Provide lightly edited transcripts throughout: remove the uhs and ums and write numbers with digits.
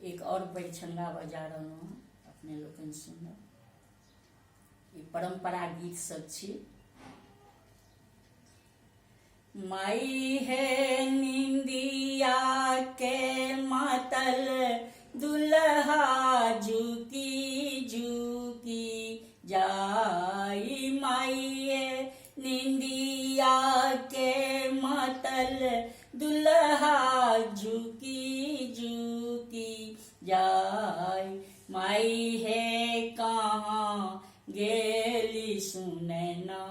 एक और परिछंगा बजा रहल हूँ अपने लोकनि सुनब। ई परंपरा गीत सब छी। माई है निंदिया के मातल दुल्हा झुकी झुकी जाई। माई है निंदिया के मातल दुल्हा झुकी झुकी जाई। माई है कहाँ गेली सुनैना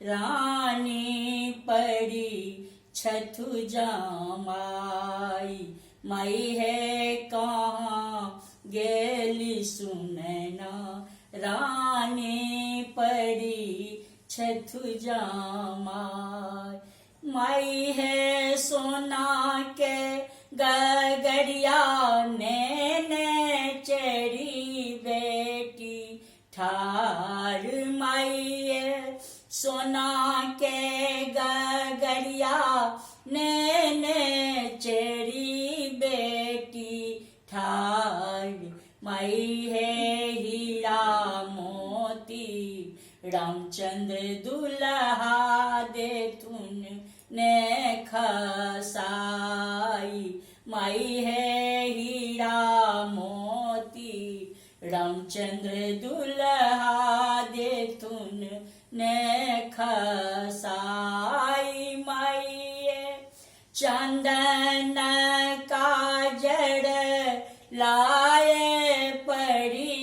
रानी पड़ी छठु जमाई। माई है कहाँ गेली सुनैना रानी पड़ी छठु जमाई। माई है सोना के गगरिया नैने चढ़ी बेटी ठार। माई है सोना के गगरिया नैने चढ़ी बेटी ठार। माई है हीरा मोती रामचंद्र दुल्हा देथुन ने खसाई। माई है हीरा मोती रामचंद्र दुल्हा देथुन ने खसाई। माई है चंदन का जड़ लाए पड़ी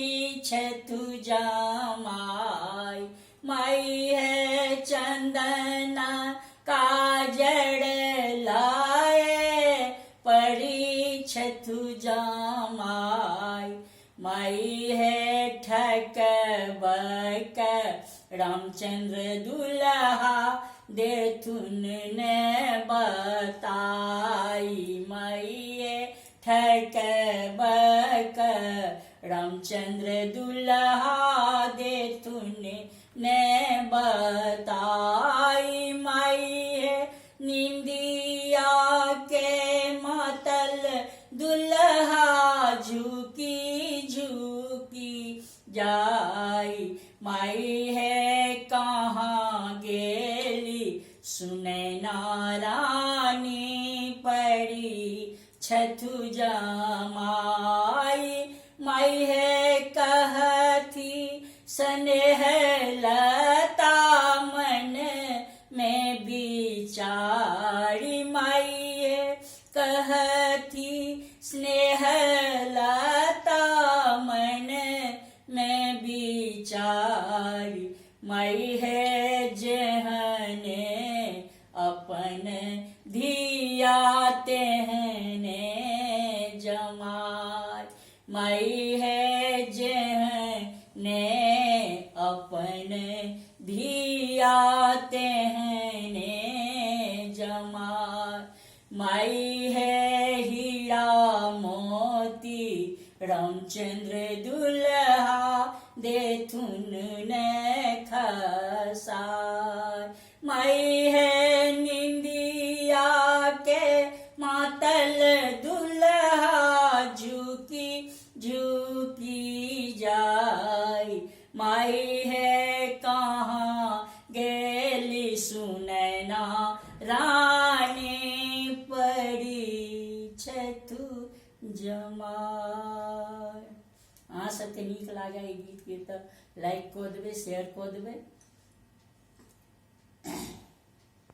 छठु जमाई। माई है चंदन का जड़ लाए पड़ी छठु जमाई। माई है ठकबक रामचंद्र दुल्हा देथुन ने बताई। माई है ठकबक रामचंद्र दुल्हा देथुन ने बताई। माई है निंदिया के मातल दुल्हा झुकी झुकी जाई। माई है कहाँ गेली सुनैना रानी पड़ी छठु जमाई। माई है कहती स्नेह लता मन में बिचारी। माई है कहती स्नेह लता मन में बिचारी। माई है जहने अपन धिया तेहने जमाई। माई है जहने अपन धिया तेहने जमाई। माई है हीरा मोती रामचंद्र दुल्हा देथुन ने खसाई। माई है निंदिया के मातल दुल्हा झुकी झुकी जाई। माई है कहाँ गेली सुनैना रानी पड़ी छठु जमाई। अहाँ सबके नीक लागे ई गीत के तऽ लाइक कऽ देबै, शेयर कऽ देबै।